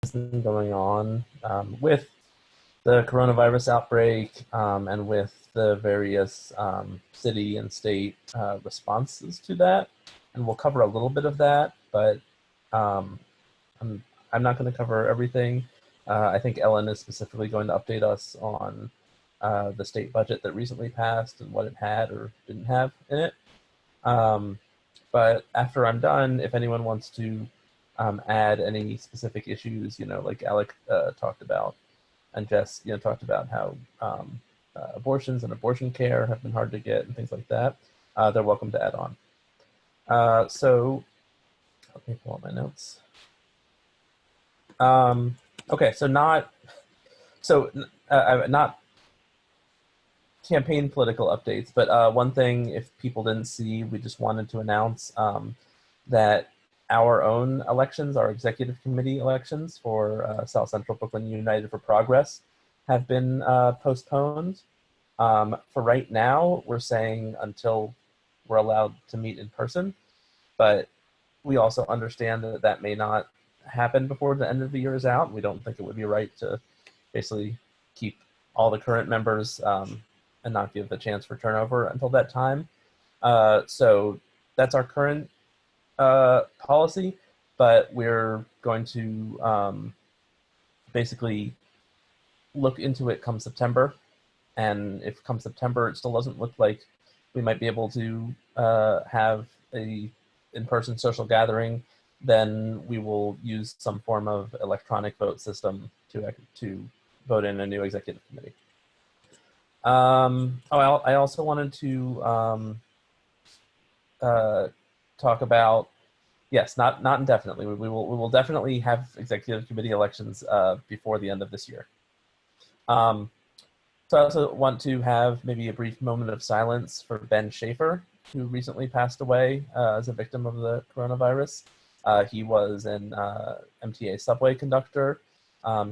going on with the coronavirus outbreak and with the various city and state responses to that. And we'll cover a little bit of that, but um, I'm not going to cover everything. I think Ellen is specifically going to update us on the state budget that recently passed and what it had or didn't have in it. But after I'm done, if anyone wants to add any specific issues, like Alec talked about, and Jess, talked about how abortions and abortion care have been hard to get and things like that, they're welcome to add on. So let me pull up my notes. Okay, so not campaign political updates, but one thing, if people didn't see, we just wanted to announce that our own elections, our executive committee elections for South Central Brooklyn United for Progress, have been postponed. For right now, we're saying until we're allowed to meet in person, but we also understand that that may not happen before the end of the year is out. We don't think it would be right to basically keep all the current members and not give the chance for turnover until that time. So that's our current policy, but we're going to basically look into it come September. And if come September it still doesn't look like we might be able to have a in-person social gathering, then we will use some form of electronic vote system to vote in a new executive committee. I also wanted to talk about, yes, not indefinitely. We will definitely have executive committee elections before the end of this year. So I also want to have maybe a brief moment of silence for Ben Schaefer, who recently passed away as a victim of the coronavirus. He was an MTA subway conductor.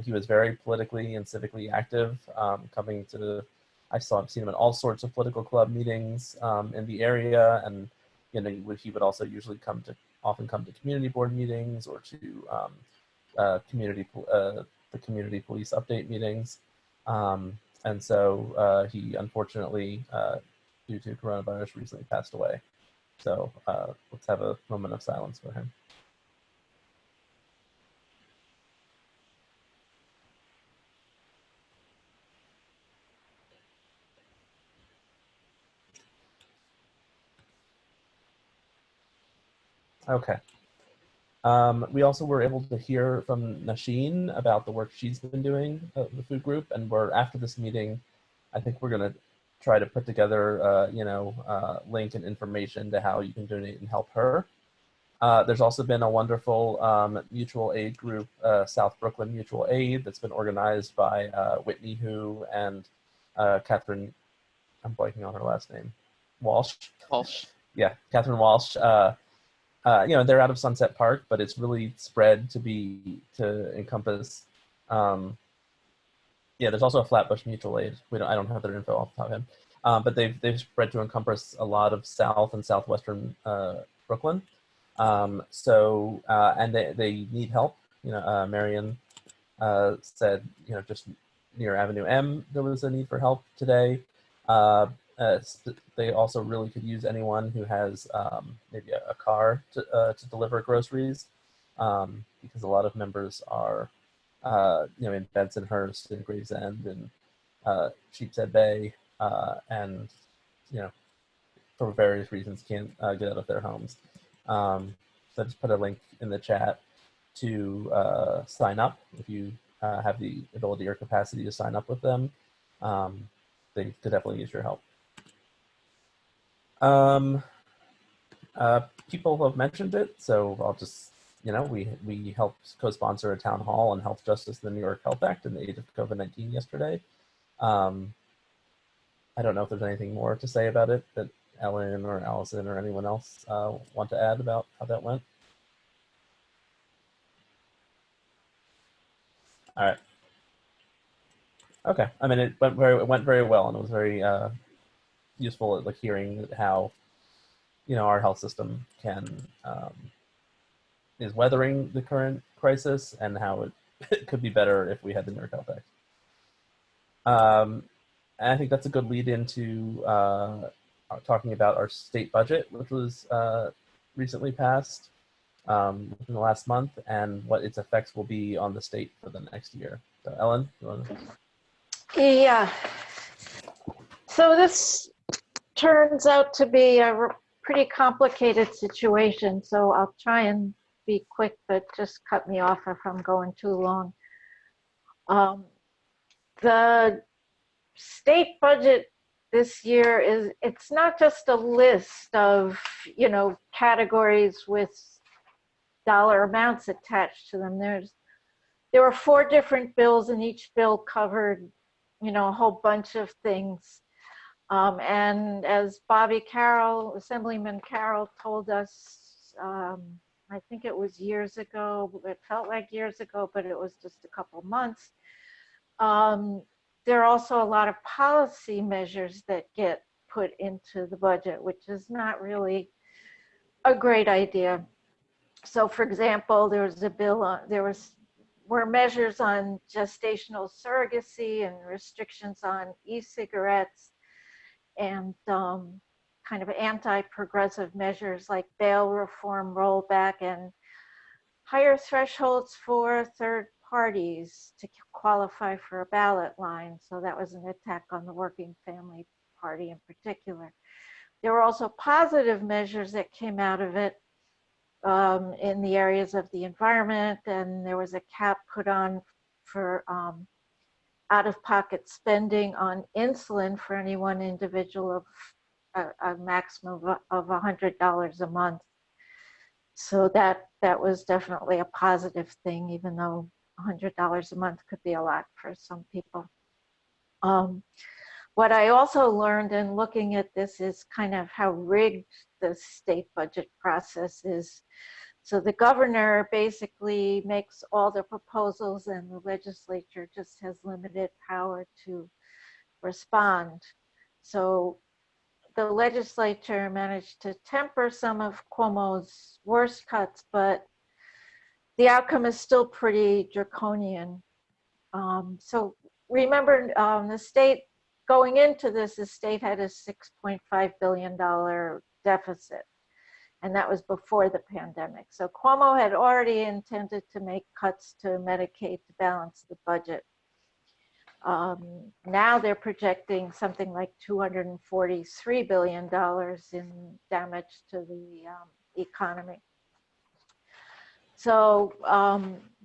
He was very politically and civically active, coming to, I've seen him at all sorts of political club meetings in the area, and he would also usually often come to community board meetings or to the community police update meetings. And so he unfortunately, due to coronavirus, recently passed away. So let's have a moment of silence for him. Okay. We also were able to hear from Nasheen about the work she's been doing at the food group, and after this meeting, I think we're going to try to put together, link and information to how you can donate and help her. There's also been a wonderful mutual aid group, South Brooklyn Mutual Aid, that's been organized by Whitney Hu and Catherine, I'm blanking on her last name, Walsh. Yeah, Catherine Walsh. They're out of Sunset Park, but it's really spread to encompass. There's also a Flatbush Mutual Aid. I don't have their info off the top of him, but they've spread to encompass a lot of South and Southwestern Brooklyn. And they need help. Marion said, just near Avenue M, there was a need for help today. They also really could use anyone who has maybe a car to deliver groceries, because a lot of members are, in Bensonhurst and Gravesend and Sheepshead Bay, and for various reasons can't get out of their homes. So I just put a link in the chat to sign up if you have the ability or capacity to sign up with them. They could definitely use your help. People have mentioned it, so I'll just, we helped co-sponsor a town hall on health justice in the New York Health Act in the age of COVID-19 yesterday. I don't know if there's anything more to say about it that Ellen or Allison or anyone else want to add about how that went. All right. Okay. I mean, it went very well, and it was very useful, like hearing how our health system is weathering the current crisis, and how it it could be better if we had the New York Health Act. And I think that's a good lead into talking about our state budget, which was recently passed within the last month, and what its effects will be on the state for the next year. So Ellen, you want to... Yeah. So this turns out to be a pretty complicated situation. So I'll try and be quick, but just cut me off if I'm going too long. The state budget this year it's not just a list of, categories with dollar amounts attached to them. There were 4 different bills, and each bill covered, a whole bunch of things. And as Assemblyman Carroll told us, I think it was years ago, it felt like years ago, but it was just a couple months. There are also a lot of policy measures that get put into the budget, which is not really a great idea. So for example, there was a bill were measures on gestational surrogacy and restrictions on e-cigarettes, and kind of anti-progressive measures like bail reform rollback and higher thresholds for third parties to qualify for a ballot line. So that was an attack on the Working Family Party in particular. There were also positive measures that came out of it in the areas of the environment, and there was a cap put on for out-of-pocket spending on insulin for any one individual of a maximum of $100 a month. So that was definitely a positive thing, even though $100 a month could be a lot for some people. What I also learned in looking at this is kind of how rigged the state budget process is. So the governor basically makes all the proposals, and the legislature just has limited power to respond. So the legislature managed to temper some of Cuomo's worst cuts, but the outcome is still pretty draconian. So remember, the state, going into this, the state had a $6.5 billion deficit, and that was before the pandemic. So Cuomo had already intended to make cuts to Medicaid to balance the budget. Now they're projecting something like $243 billion in damage to the economy. So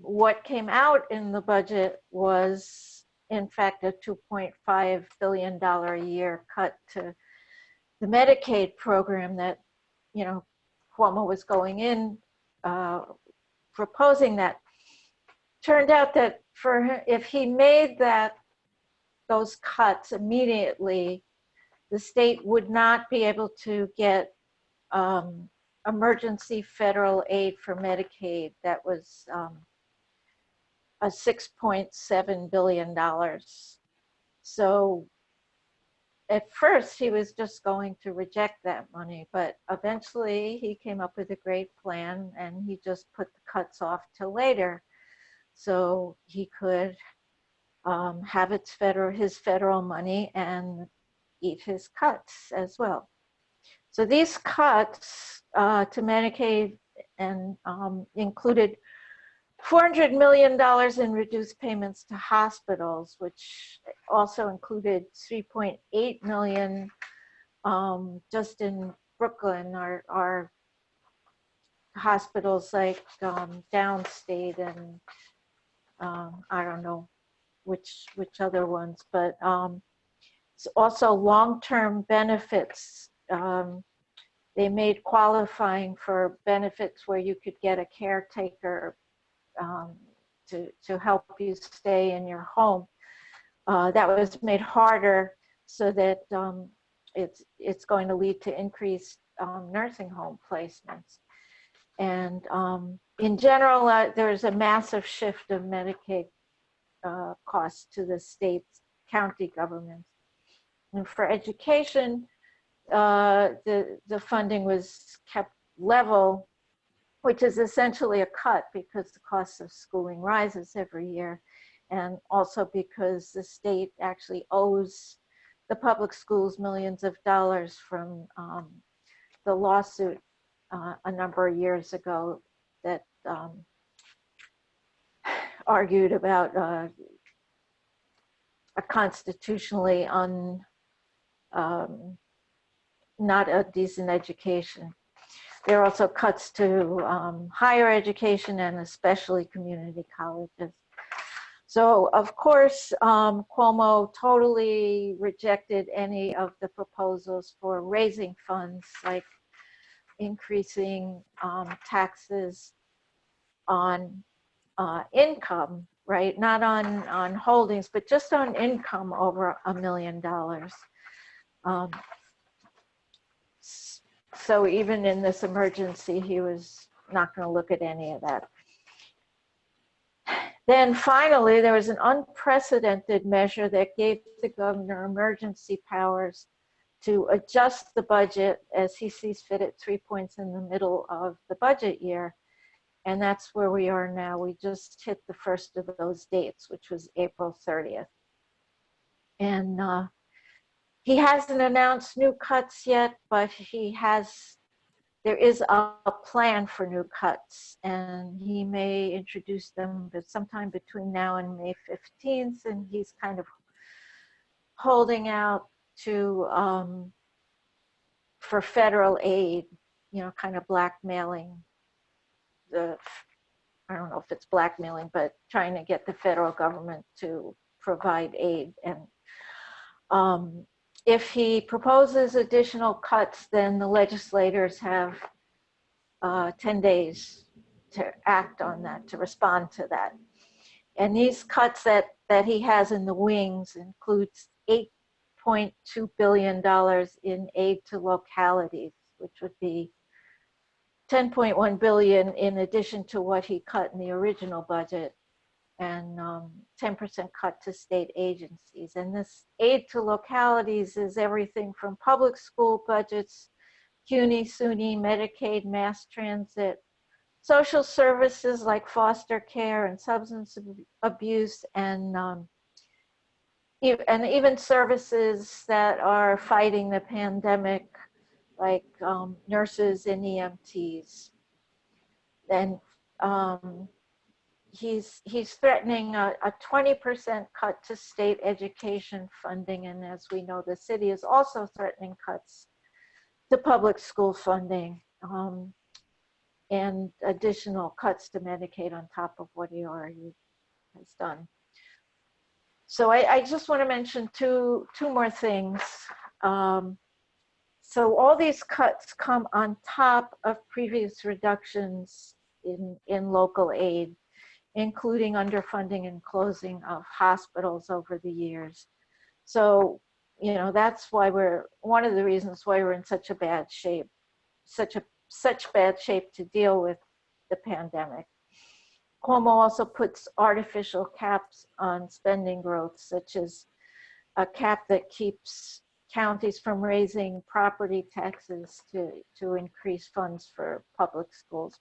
what came out in the budget was, in fact, a $2.5 billion a year cut to the Medicaid program that, Cuomo was going in proposing that. Turned out that if he made those cuts immediately, the state would not be able to get emergency federal aid for Medicaid. That was a $6.7 billion. So at first he was just going to reject that money, but eventually he came up with a great plan, and he just put the cuts off till later, so he could have his federal money and eat his cuts as well. So these cuts to Medicaid and included $400 million in reduced payments to hospitals, which also included $3.8 million just in Brooklyn, our hospitals like Downstate and I don't know which other ones, but also long-term benefits. They made qualifying for benefits where you could get a caretaker to help you stay in your home. That was made harder, so that it's going to lead to increased nursing home placements. And in general, there's a massive shift of Medicaid costs to the state's county governments. And for education, the funding was kept level which is essentially a cut because the cost of schooling rises every year, and also because the state actually owes the public schools millions of dollars from the lawsuit a number of years ago that argued about a constitutionally not a decent education. There are also cuts to higher education and especially community colleges. So of course, Cuomo totally rejected any of the proposals for raising funds, like increasing taxes on income, right? Not on holdings, but just on income over $1 million. So even in this emergency, he was not going to look at any of that. Then finally, there was an unprecedented measure that gave the governor emergency powers to adjust the budget as he sees fit at 3 points in the middle of the budget year. And that's where we are now. We just hit the first of those dates, which was April 30th. And he hasn't announced new cuts yet, but there is a plan for new cuts, and he may introduce them sometime between now and May 15th, and he's kind of holding out for federal aid, kind of blackmailing I don't know if it's blackmailing, but trying to get the federal government to provide aid. And if he proposes additional cuts, then the legislators have 10 days to act on that, to respond to that. And these cuts that he has in the wings includes $8.2 billion in aid to localities, which would be $10.1 billion in addition to what he cut in the original budget, and 10% cut to state agencies. And this aid to localities is everything from public school budgets, CUNY, SUNY, Medicaid, mass transit, social services like foster care and substance abuse, and even services that are fighting the pandemic, like nurses and EMTs. And he's threatening a 20% cut to state education funding. And as we know, the city is also threatening cuts to public school funding and additional cuts to Medicaid on top of what he already has done. So I just want to mention two more things. So all these cuts come on top of previous reductions in local aid, including underfunding and closing of hospitals over the years. So, that's why one of the reasons why we're in such a bad shape, such bad shape to deal with the pandemic. Cuomo also puts artificial caps on spending growth, such as a cap that keeps counties from raising property taxes to increase funds for public schools.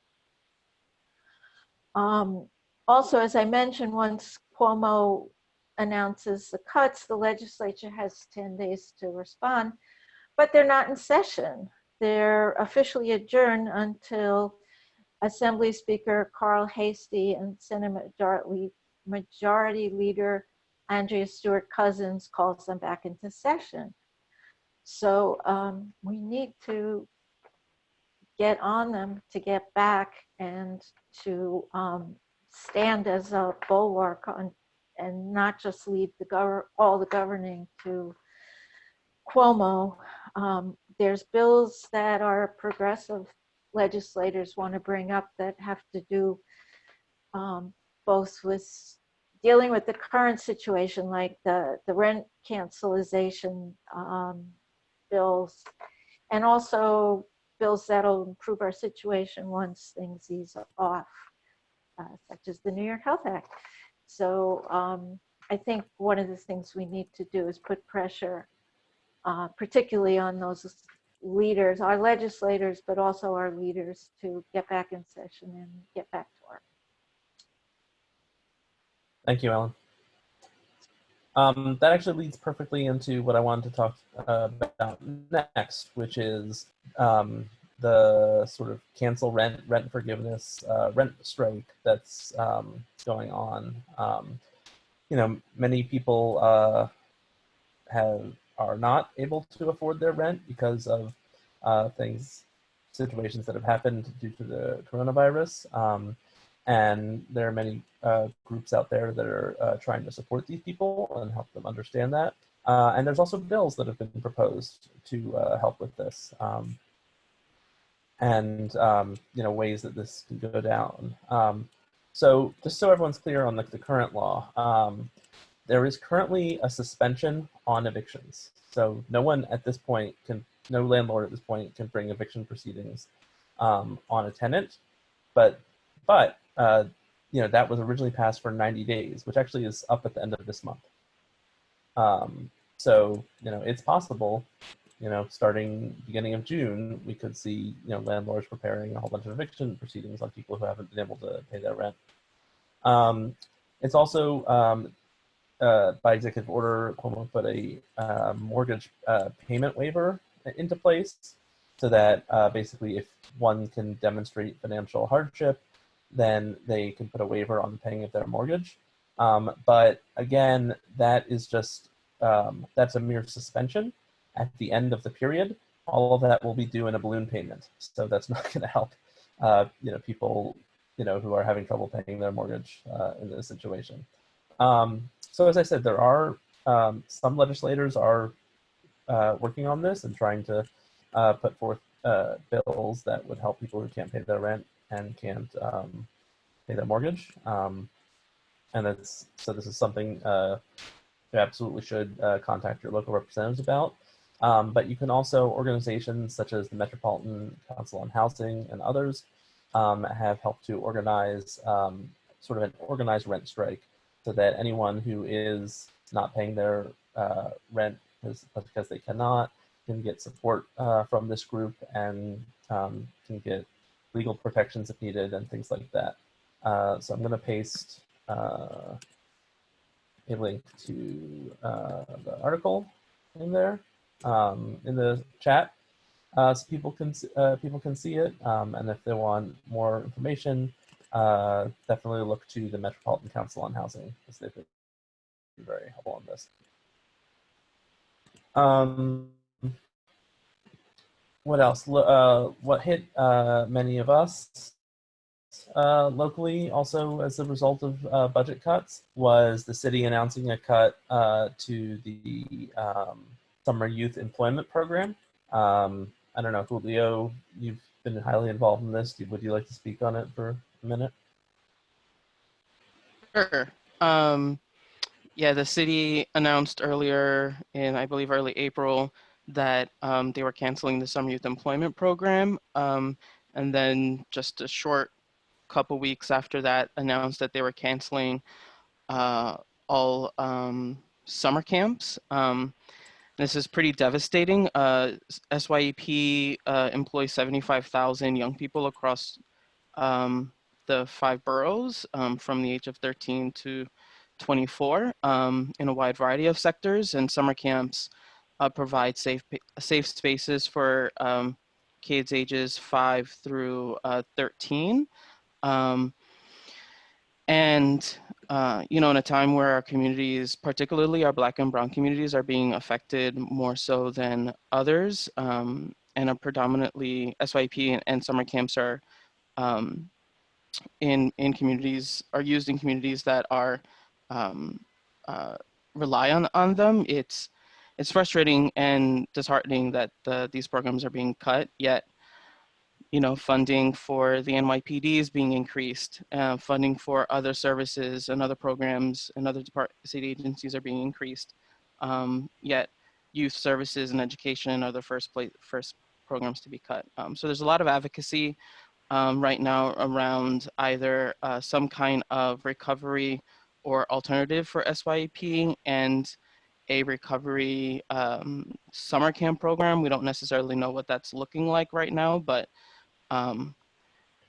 Also, as I mentioned, once Cuomo announces the cuts, the legislature has 10 days to respond, but they're not in session. They're officially adjourned until Assembly Speaker Carl Hastie and Senate Majority Leader Andrea Stewart Cousins calls them back into session. So we need to get on them to get back and to stand as a bulwark and not just leave all the governing to Cuomo. There's bills that our progressive legislators want to bring up that have to do both with dealing with the current situation, like the rent cancellation bills, and also bills that'll improve our situation once things ease off, such as the New York Health Act. So I think one of the things we need to do is put pressure, particularly on those leaders, our legislators, but also our leaders to get back in session and get back to work. Thank you, Ellen. That actually leads perfectly into what I wanted to talk about next, which is the sort of cancel rent forgiveness, rent strike that's going on. You know, many people are not able to afford their rent because of situations that have happened due to the coronavirus. And there are many groups out there that are trying to support these people and help them understand that. And there's also bills that have been proposed to help with this. And you know, ways that this can go down. So just so everyone's clear on the current law, there is currently a suspension on evictions. So no one at this point no landlord at this point can bring eviction proceedings on a tenant, but you know, that was originally passed for 90 days, which actually is up at the end of this month. So, you know, it's possible, you know, starting beginning of June, we could see, you know, landlords preparing a whole bunch of eviction proceedings on people who haven't been able to pay their rent. It's also by executive order, Cuomo put a mortgage payment waiver into place so that basically if one can demonstrate financial hardship, then they can put a waiver on the paying of their mortgage. But again, that is just, that's a mere suspension. At the end of the period, all of that will be due in a balloon payment. So that's not going to help, you know, people, you know, who are having trouble paying their mortgage in this situation. So as I said, there are some legislators are working on this and trying to put forth bills that would help people who can't pay their rent and can't pay their mortgage. And so this is something you absolutely should contact your local representatives about. But you can also, organizations such as the Metropolitan Council on Housing and others have helped to organize sort of an organized rent strike so that anyone who is not paying their rent because they cannot can get support from this group and can get legal protections if needed and things like that. So I'm going to paste a link to the article in there in the chat so people can see it. And if they want more information, definitely look to the Metropolitan Council on Housing because they've been very helpful on this. What else? What hit many of us locally also as a result of budget cuts was the city announcing a cut to the summer youth employment program. I don't know, Julio, you've been highly involved in this. Would you like to speak on it for a minute? Sure. Yeah, the city announced earlier in, I believe, early April that they were canceling the summer youth employment program. And then just a short couple weeks after that announced that they were canceling all summer camps. This is pretty devastating. SYEP employs 75,000 young people across the 5 boroughs from the age of 13 to 24 in a wide variety of sectors, and summer camps provide safe spaces for kids ages 5 through 13. You know, in a time where our communities, particularly our Black and Brown communities, are being affected more so than others, and are predominantly SYP and summer camps are in communities, are used in communities that are rely on them. It's frustrating and disheartening that these programs are being cut, yet you know, funding for the NYPD is being increased, funding for other services and other programs and other city agencies are being increased, yet youth services and education are the first programs to be cut. So there's a lot of advocacy right now around either some kind of recovery or alternative for SYEP, and a recovery summer camp program. We don't necessarily know what that's looking like right now, but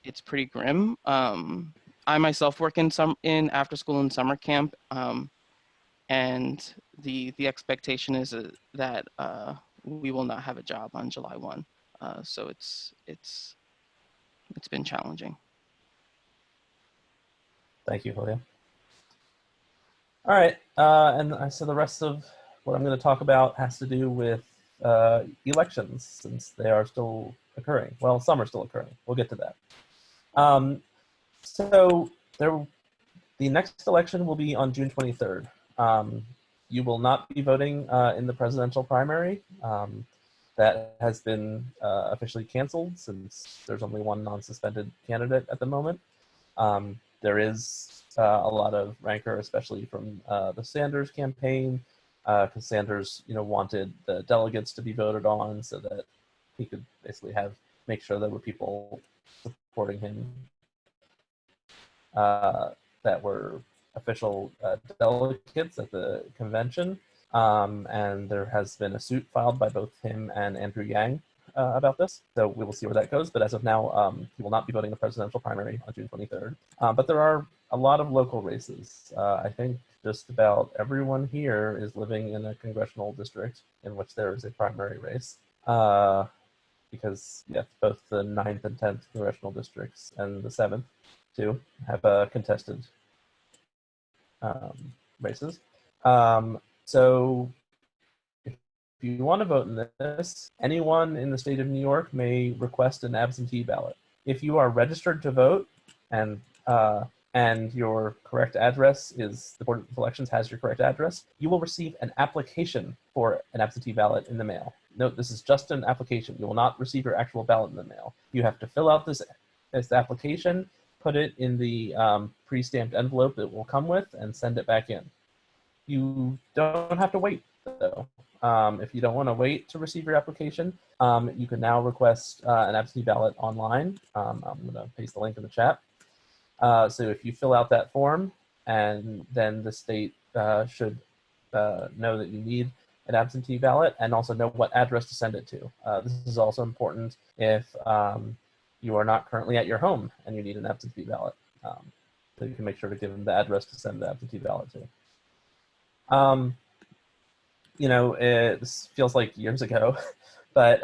it's pretty grim. I myself work in after school and summer camp, and the expectation is that we will not have a job on July 1. So it's been challenging. Thank you, Julia. All right, and so the rest of what I'm going to talk about has to do with elections, since they are still occurring. Well, some are still occurring. We'll get to that. So the next election will be on June 23rd. You will not be voting in the presidential primary. That has been officially canceled, since there's only one non-suspended candidate at the moment. There is a lot of rancor, especially from the Sanders campaign, because Sanders, wanted the delegates to be voted on so that he could basically make sure there were people supporting him that were official delegates at the convention. And there has been a suit filed by both him and Andrew Yang about this. So we will see where that goes. But as of now, he will not be voting the presidential primary on June 23rd. But there are a lot of local races. I think just about everyone here is living in a congressional district in which there is a primary race. Because both the 9th and 10th congressional districts and the 7th too have contested races. So if you want to vote in this, anyone in the state of New York may request an absentee ballot. If you are registered to vote and your correct address is, the Board of Elections has your correct address, you will receive an application for an absentee ballot in the mail. Note, this is just an application. You will not receive your actual ballot in the mail. You have to fill out this application, put it in the pre-stamped envelope it will come with, and send it back in. You don't have to wait, though. If you don't want to wait to receive your application, you can now request an absentee ballot online. I'm going to paste the link in the chat. So if you fill out that form, and then the state should know that you need an absentee ballot and also know what address to send it to. This is also important if you are not currently at your home and you need an absentee ballot. So you can make sure to give them the address to send the absentee ballot to. This feels like years ago, but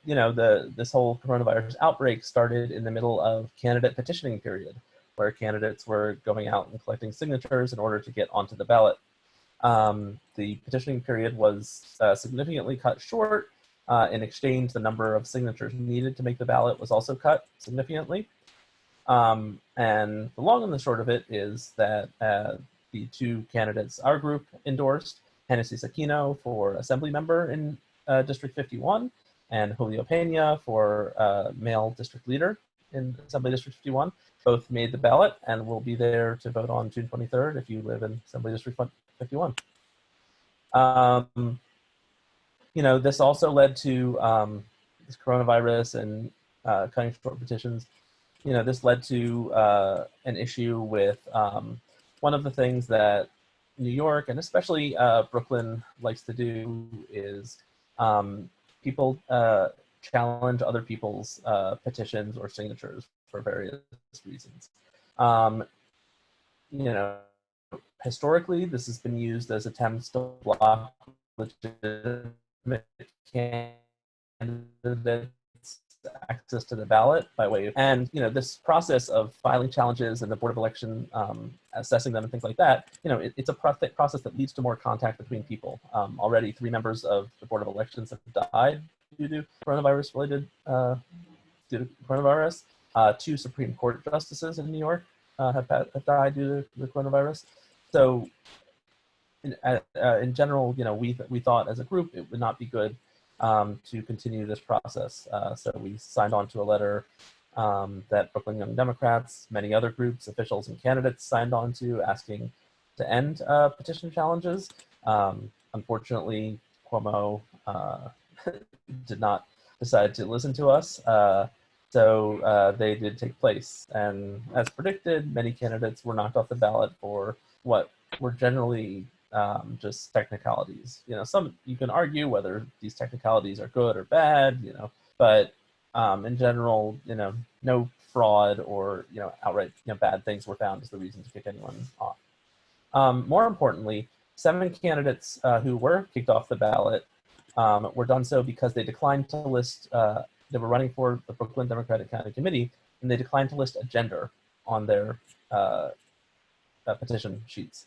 this whole coronavirus outbreak started in the middle of candidate petitioning period, where candidates were going out and collecting signatures in order to get onto the ballot. The petitioning period was significantly cut short. In exchange, the number of signatures needed to make the ballot was also cut significantly. And the long and the short of it is that the two candidates our group endorsed, Hennessy Sakino for assembly member in District 51, and Julio Pena for male district leader in Assembly District 51, both made the ballot and will be there to vote on June 23rd if you live in Assembly District 51. This also led to this coronavirus and cutting short petitions. This led to an issue with one of the things that New York and especially Brooklyn likes to do is people challenge other people's petitions or signatures for various reasons. Historically, this has been used as attempts to block legitimate candidates access to the ballot by way of, and this process of filing challenges and the Board of Election assessing them and things like that, it's a process that leads to more contact between people. Already 3 members of the Board of Elections have died due to coronavirus 2 Supreme Court justices in New York have died due to the coronavirus. So in general, we thought as a group it would not be good to continue this process. So we signed on to a letter that Brooklyn Young Democrats, many other groups, officials, and candidates signed on to, asking to end petition challenges. Unfortunately, Cuomo did not decide to listen to us. So they did take place. And as predicted, many candidates were knocked off the ballot for what were generally just technicalities. Some you can argue whether these technicalities are good or bad, but in general, no fraud or outright bad things were found as the reason to kick anyone off. More importantly, 7 candidates who were kicked off the ballot were done so because they declined to list, they were running for the Brooklyn Democratic County Committee, and they declined to list a gender on their petition sheets.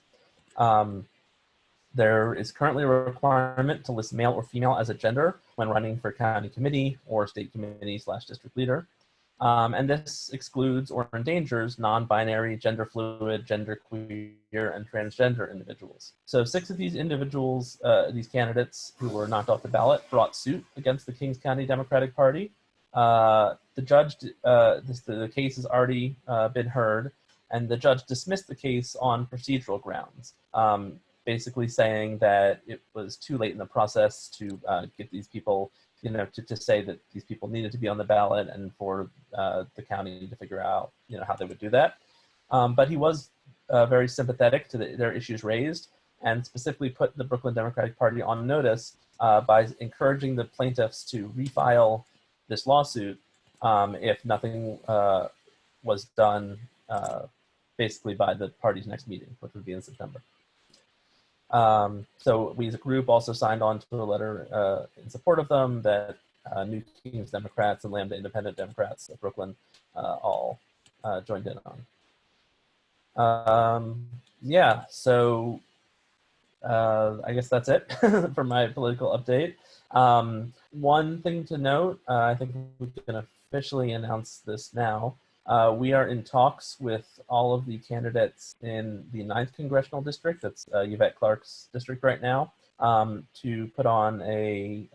There is currently a requirement to list male or female as a gender when running for county committee or state committee/district leader. And this excludes or endangers non-binary, gender fluid, genderqueer, and transgender individuals. So 6 of these individuals, these candidates who were knocked off the ballot, brought suit against the Kings County Democratic Party. The judge, the case has already been heard, and the judge dismissed the case on procedural grounds, basically saying that it was too late in the process to get these people, to say that these people needed to be on the ballot and for the county to figure out, how they would do that. But he was very sympathetic to their issues raised, and specifically put the Brooklyn Democratic Party on notice by encouraging the plaintiffs to refile this lawsuit if nothing was done basically by the party's next meeting, which would be in September. So we as a group also signed on to a letter in support of them that New Kings Democrats and Lambda Independent Democrats of Brooklyn all joined in on. Yeah, so I guess that's it for my political update. One thing to note, I think we can officially announce this now. We are in talks with all of the candidates in the 9th Congressional District, that's Yvette Clark's district right now, to put on a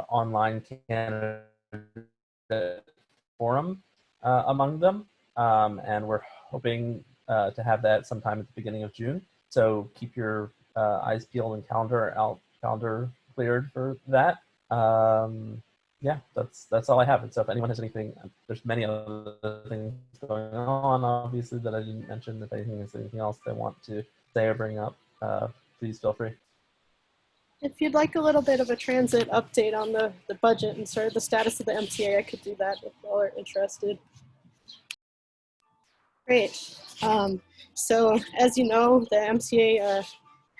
online candidate forum among them. And we're hoping to have that sometime at the beginning of June. So keep your eyes peeled and calendar cleared for that. Yeah, that's all I have. And so if anyone has anything, there's many other things going on, obviously, that I didn't mention. If anything is anything else they want to say or bring up, please feel free. If you'd like a little bit of a transit update on the budget and sort of the status of the MTA, I could do that if you all are interested. Great. So as you know, the MTA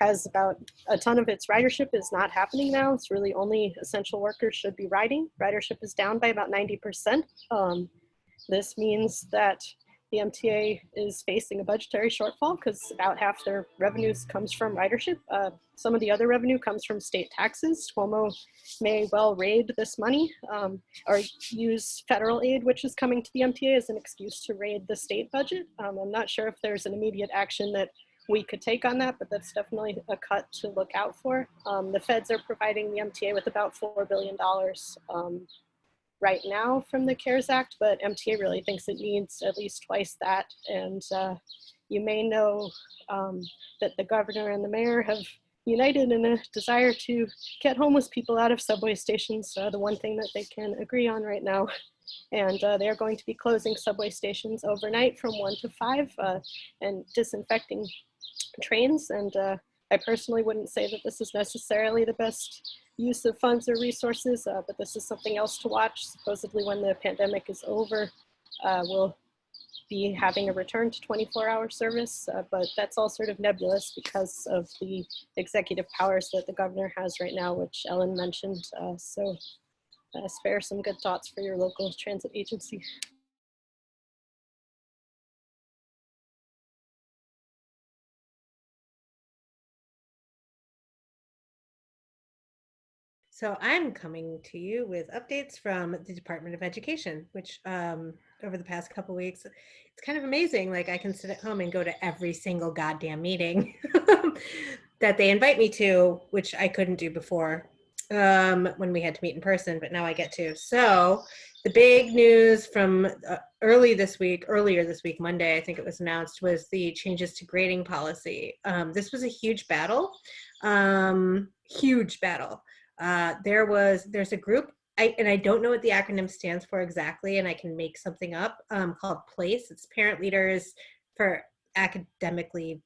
has about a ton of its ridership is not happening now. It's really only essential workers should be riding. Ridership is down by about 90%. This means that the MTA is facing a budgetary shortfall because about half their revenues comes from ridership. Some of the other revenue comes from state taxes. Cuomo may well raid this money or use federal aid, which is coming to the MTA, as an excuse to raid the state budget. I'm not sure if there's an immediate action that we could take on that, but that's definitely a cut to look out for. The feds are providing the MTA with about $4 billion right now from the CARES Act, but MTA really thinks it needs at least twice that. And you may know that the governor and the mayor have united in a desire to get homeless people out of subway stations, the one thing that they can agree on right now. And they're going to be closing subway stations overnight from 1 to 5 and disinfecting trains. And I personally wouldn't say that this is necessarily the best use of funds or resources, but this is something else to watch. Supposedly when the pandemic is over, we'll be having a return to 24-hour service, but that's all sort of nebulous because of the executive powers that the governor has right now, which Ellen mentioned. So spare some good thoughts for your local transit agency. So I'm coming to you with updates from the Department of Education, which over the past couple of weeks, it's kind of amazing. Like I can sit at home and go to every single goddamn meeting that they invite me to, which I couldn't do before when we had to meet in person, but now I get to. So the big news from earlier this week, Monday, I think it was announced, was the changes to grading policy. This was a huge battle, There's a group, and I don't know what the acronym stands for exactly, and I can make something up, called PLACE. It's Parent Leaders for Academically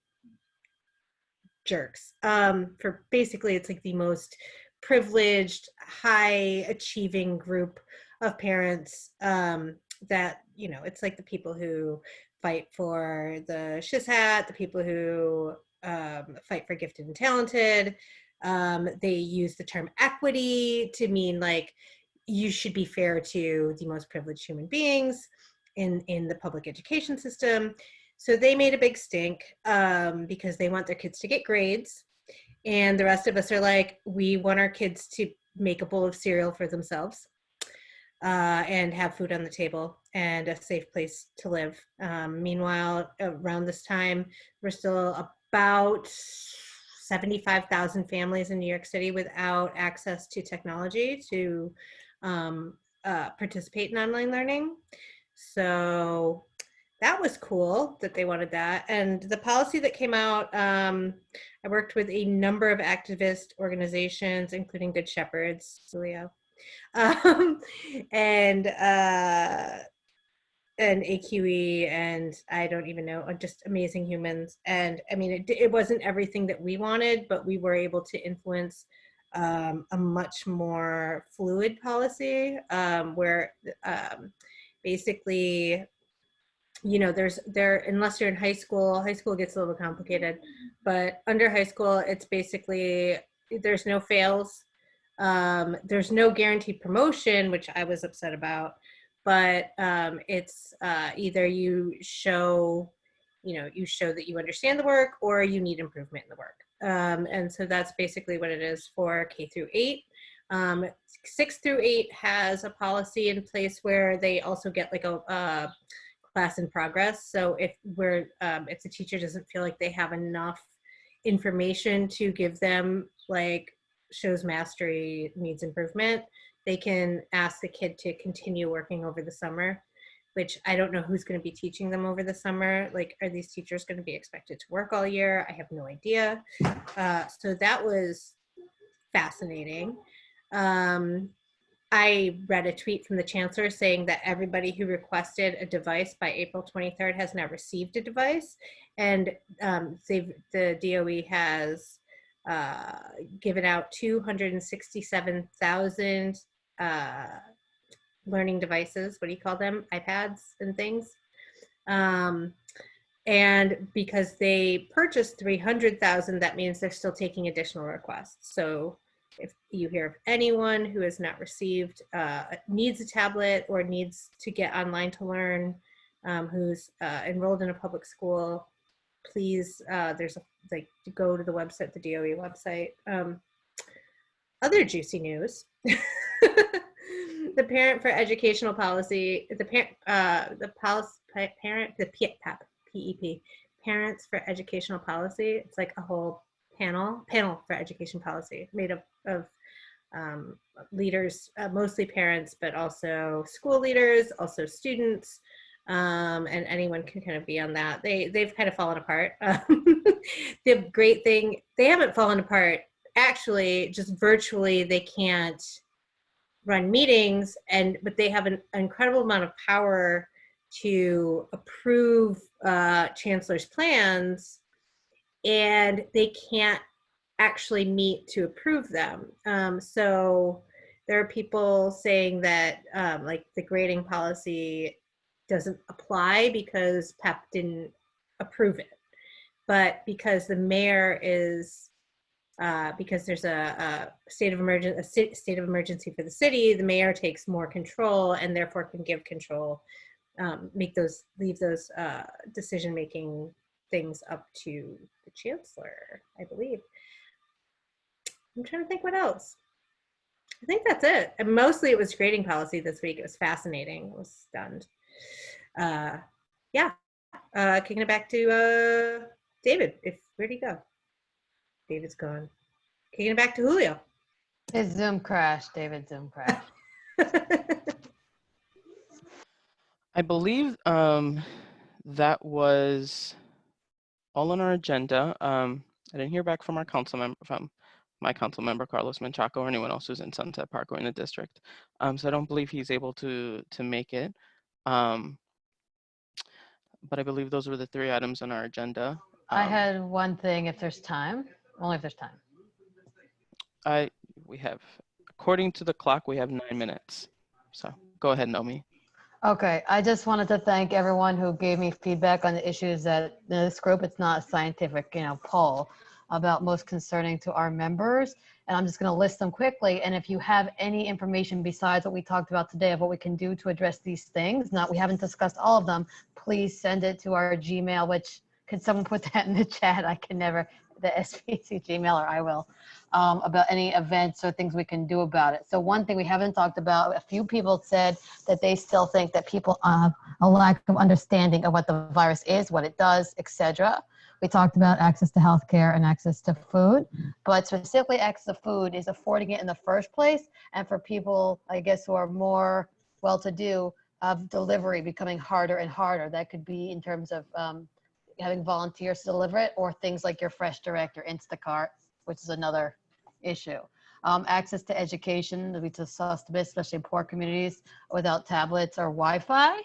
jerks. For basically, it's like the most privileged, high achieving group of parents that, you know, it's like the people who fight for the SHISHAT, the people who fight for gifted and talented. They use the term equity to mean like you should be fair to the most privileged human beings in the public education system. So they made a big stink because they want their kids to get grades. And the rest of us are like, we want our kids to make a bowl of cereal for themselves and have food on the table and a safe place to live. Meanwhile, around this time, we're still about 75,000 families in New York City without access to technology to participate in online learning. So that was cool that they wanted that. And the policy that came out, I worked with a number of activist organizations, including Good Shepherds, Julio, and AQE, and I don't even know, just amazing humans. And I mean, it wasn't everything that we wanted, but we were able to influence a much more fluid policy where basically, you know, unless you're in high school gets a little complicated, but under high school, it's basically, there's no fails. There's no guaranteed promotion, which I was upset about, but it's either you show that you understand the work or you need improvement in the work. And so that's basically what it is for K through 8. 6 through 8 has a policy in place where they also get like a class in progress. So if the teacher doesn't feel like they have enough information to give them, like shows mastery needs improvement, they can ask the kid to continue working over the summer, which I don't know who's going to be teaching them over the summer. Like, are these teachers going to be expected to work all year? I have no idea. So that was fascinating. I read a tweet from the chancellor saying that everybody who requested a device by April 23rd has now received a device. And the DOE has given out 267,000 learning devices. What do you call them? iPads and things. And because they purchased 300,000, that means they're still taking additional requests. So if you hear of anyone who has not received, needs a tablet or needs to get online to learn, who's enrolled in a public school, please, go to the website, the DOE website. Other juicy news. The Parent for Educational Policy, PEP, Parents for Educational Policy. It's like a whole panel for education policy made up of leaders, mostly parents, but also school leaders, also students, and anyone can kind of be on that. They've kind of fallen apart. The great thing, they haven't fallen apart. Actually, just virtually, they can't run meetings, but they have an incredible amount of power to approve chancellor's plans, and they can't actually meet to approve them. So there are people saying that like the grading policy doesn't apply because PEP didn't approve it, but because the mayor is because there's a state of emergency for the city, the mayor takes more control and therefore can give control, leave those decision-making things up to the chancellor, I believe. I'm trying to think what else. I think that's it. And mostly it was grading policy this week. It was fascinating. I was stunned. Yeah. Kicking it back to David. Where'd he go? David's gone. Kicking it back to Julio. His Zoom crashed. David's Zoom crashed. I believe that was all on our agenda. I didn't hear back from my council member Carlos Menchaca, or anyone else who's in Sunset Park or in the district. So I don't believe he's able to make it. But I believe those were the 3 items on our agenda. I had one thing, if there's time. Only if there's time. We have, according to the clock, we have 9 minutes. So go ahead, Nomi. Okay, I just wanted to thank everyone who gave me feedback on the issues that in this group, it's not a scientific, poll about most concerning to our members. And I'm just going to list them quickly. And if you have any information besides what we talked about today of what we can do to address these things, we haven't discussed all of them, please send it to our Gmail, which could someone put that in the chat? I can never, the SPC Gmail, or I will, about any events or things we can do about it. So one thing we haven't talked about, a few people said that they still think that people have a lack of understanding of what the virus is, what it does, etc. We talked about access to healthcare and access to food, but specifically access to food is affording it in the first place. And for people, I guess, who are more well-to-do, of delivery becoming harder and harder. That could be in terms of having volunteers to deliver it, or things like your Fresh Direct or Instacart, which is another issue. Access to education, we discussed a bit, especially in poor communities without tablets or Wi-Fi.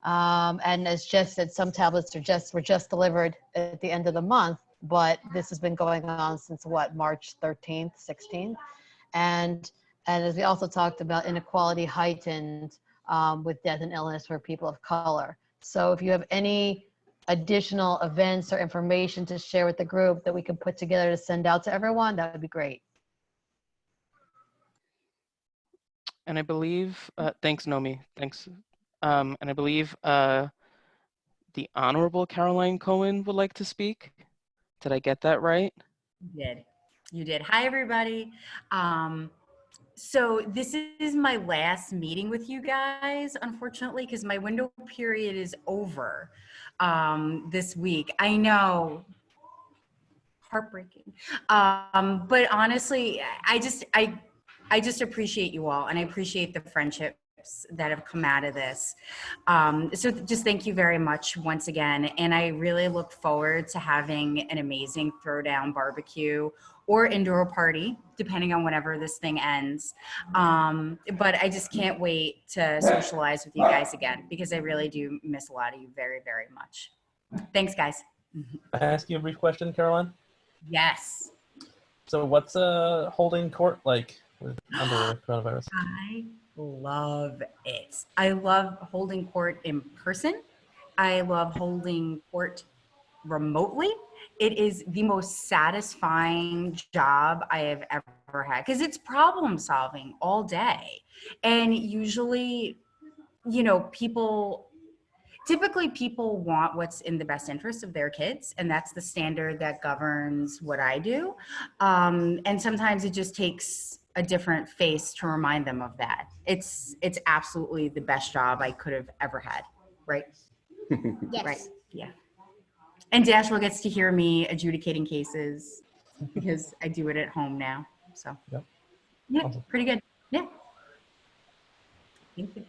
And as Jess said, some tablets were just delivered at the end of the month, but this has been going on since what, March 13th, 16th. And as we also talked about, inequality heightened with death and illness for people of color. So if you have any additional events or information to share with the group that we can put together to send out to everyone, that would be great. And I believe, thanks, Nomi, thanks. And I believe the Honorable Caroline Cohen would like to speak. Did I get that right? You did. Hi, everybody. So this is my last meeting with you guys, unfortunately, because my window period is over this week. I know, heartbreaking. But honestly, I just appreciate you all, and I appreciate the friendships that have come out of this. So just thank you very much once again. And I really look forward to having an amazing throwdown barbecue or indoor party, depending on whenever this thing ends. But I just can't wait to socialize with you guys again, because I really do miss a lot of you very, very much. Thanks, guys. I ask you a brief question, Caroline? Yes. So what's holding court like under coronavirus? I love it. I love holding court in person. I love holding court remotely. It is the most satisfying job I have ever had, because it's problem solving all day. And usually, typically people want what's in the best interest of their kids, and that's the standard that governs what I do. And sometimes it just takes a different face to remind them of that. It's absolutely the best job I could have ever had, right? Yes. Right, yeah. And Dashwell gets to hear me adjudicating cases because I do it at home now. So, Yep. yeah, Awesome. pretty good. Yeah. Thank you.